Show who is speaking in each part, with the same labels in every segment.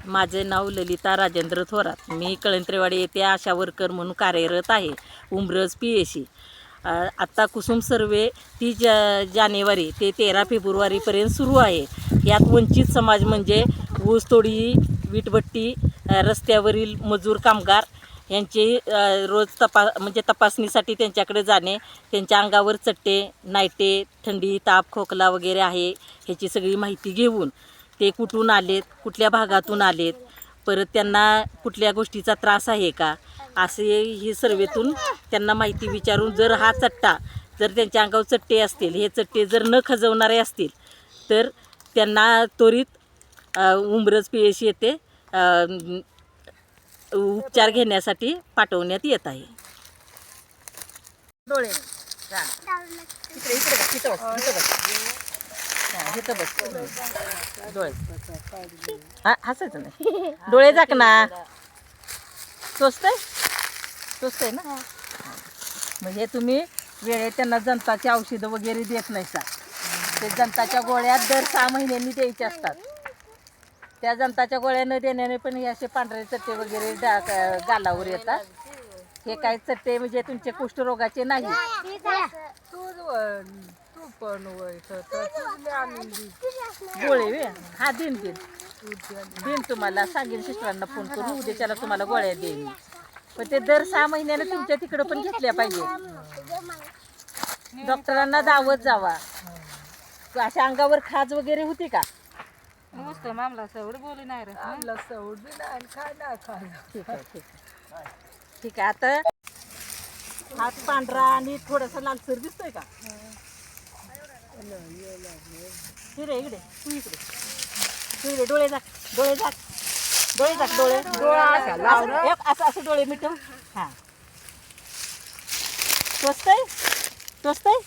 Speaker 1: माझे नाव ललिता राजेंद्र थोरात. मी कळंत्रेवाडी येथे आशा वर्कर म्हणून कार्यरत आहे. उमरज PSC. आत्ता कुसुम सर्वे 30 जानेवारी ते 13 फेब्रुवारीपर्यंत सुरू आहे. यात वंचित समाज म्हणजे ऊसतोडी, वीटभट्टी, रस्त्यावरील मजूर कामगार यांचे रोज तपासणीसाठी त्यांच्याकडे जाणे, त्यांच्या अंगावर चट्टे, नायटे, थंडी, ताप, खोकला वगैरे आहे ह्याची सगळी माहिती घेऊन ते कुठून आलेत, कुठल्या भागातून आलेत, परत त्यांना कुठल्या गोष्टीचा त्रास आहे का, असे ही सर्वेतून त्यांना माहिती विचारून जर हा चट्टा जर त्यांच्या अंगावर चट्टे असतील, हे चट्टे जर न खजवणारे असतील तर त्यांना त्वरित उमरज PSC येथे उपचार घेण्यासाठी पाठवण्यात येत आहे. डोळे डोळे हसायचं नाही, डोळे झाक ना. टोचतंय ना. म्हणजे तुम्ही वेळेत त्यांना जंताची औषधं वगैरे देत नाही सा. ते जंताच्या गोळ्या दर 6 महिन्यांनी द्यायच्या असतात. त्या जंताच्या गोळ्या न देण्याने पण हे असे पांढरे चट्टे वगैरे गालावर येतात. हे काही चट्टे म्हणजे तुमचे कुष्ठरोगाचे नाही. गोळे हा दिन तुम्हाला सांगेन, सिस्टरांना फोन करून उद्याच्याला तुम्हाला गोळ्या देईन. पण ते दर 6 महिन्याने तुमच्या तिकडं पण घेतल्या पाहिजे. डॉक्टरांना दावत जावा. अशा अंगावर खाज वगैरे होती का?
Speaker 2: मामला सवड बोली नाही रे.
Speaker 1: ठीक आहे. आता हात पांढरा आणि थोडासा लालसर दिसतोय का? इकडे तू इकडे डोळे झाक असं डोळे मिटव. हा, टोचतंय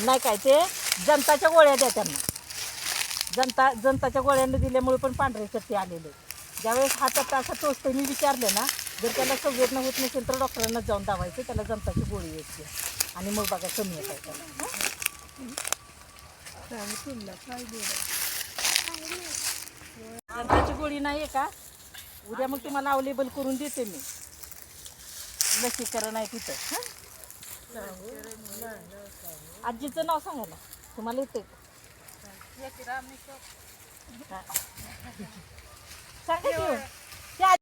Speaker 1: नाही काय, ते जंताच्या गोळ्या द्या त्यांना. जंताच्या गोळ्यांना दिल्यामुळे पण पांढरे चट्टे आलेले. ज्यावेळेस हा चट्टा असं टोचतंय मी विचारलं ना, जर त्याला संवेदना होत नसेल तर डॉक्टरांना जाऊन दावायचं, त्याला जंताची गोळी यायची आणि मग बघा कमी येत आहे त्याला. जंताची गोळी नाही आहे का? उद्या मग तुम्हाला अवेलेबल करून देते मी. लसीकरण आहे तिथं. आजीचं नाव सांगा ना, तुम्हाला येते सांगा की.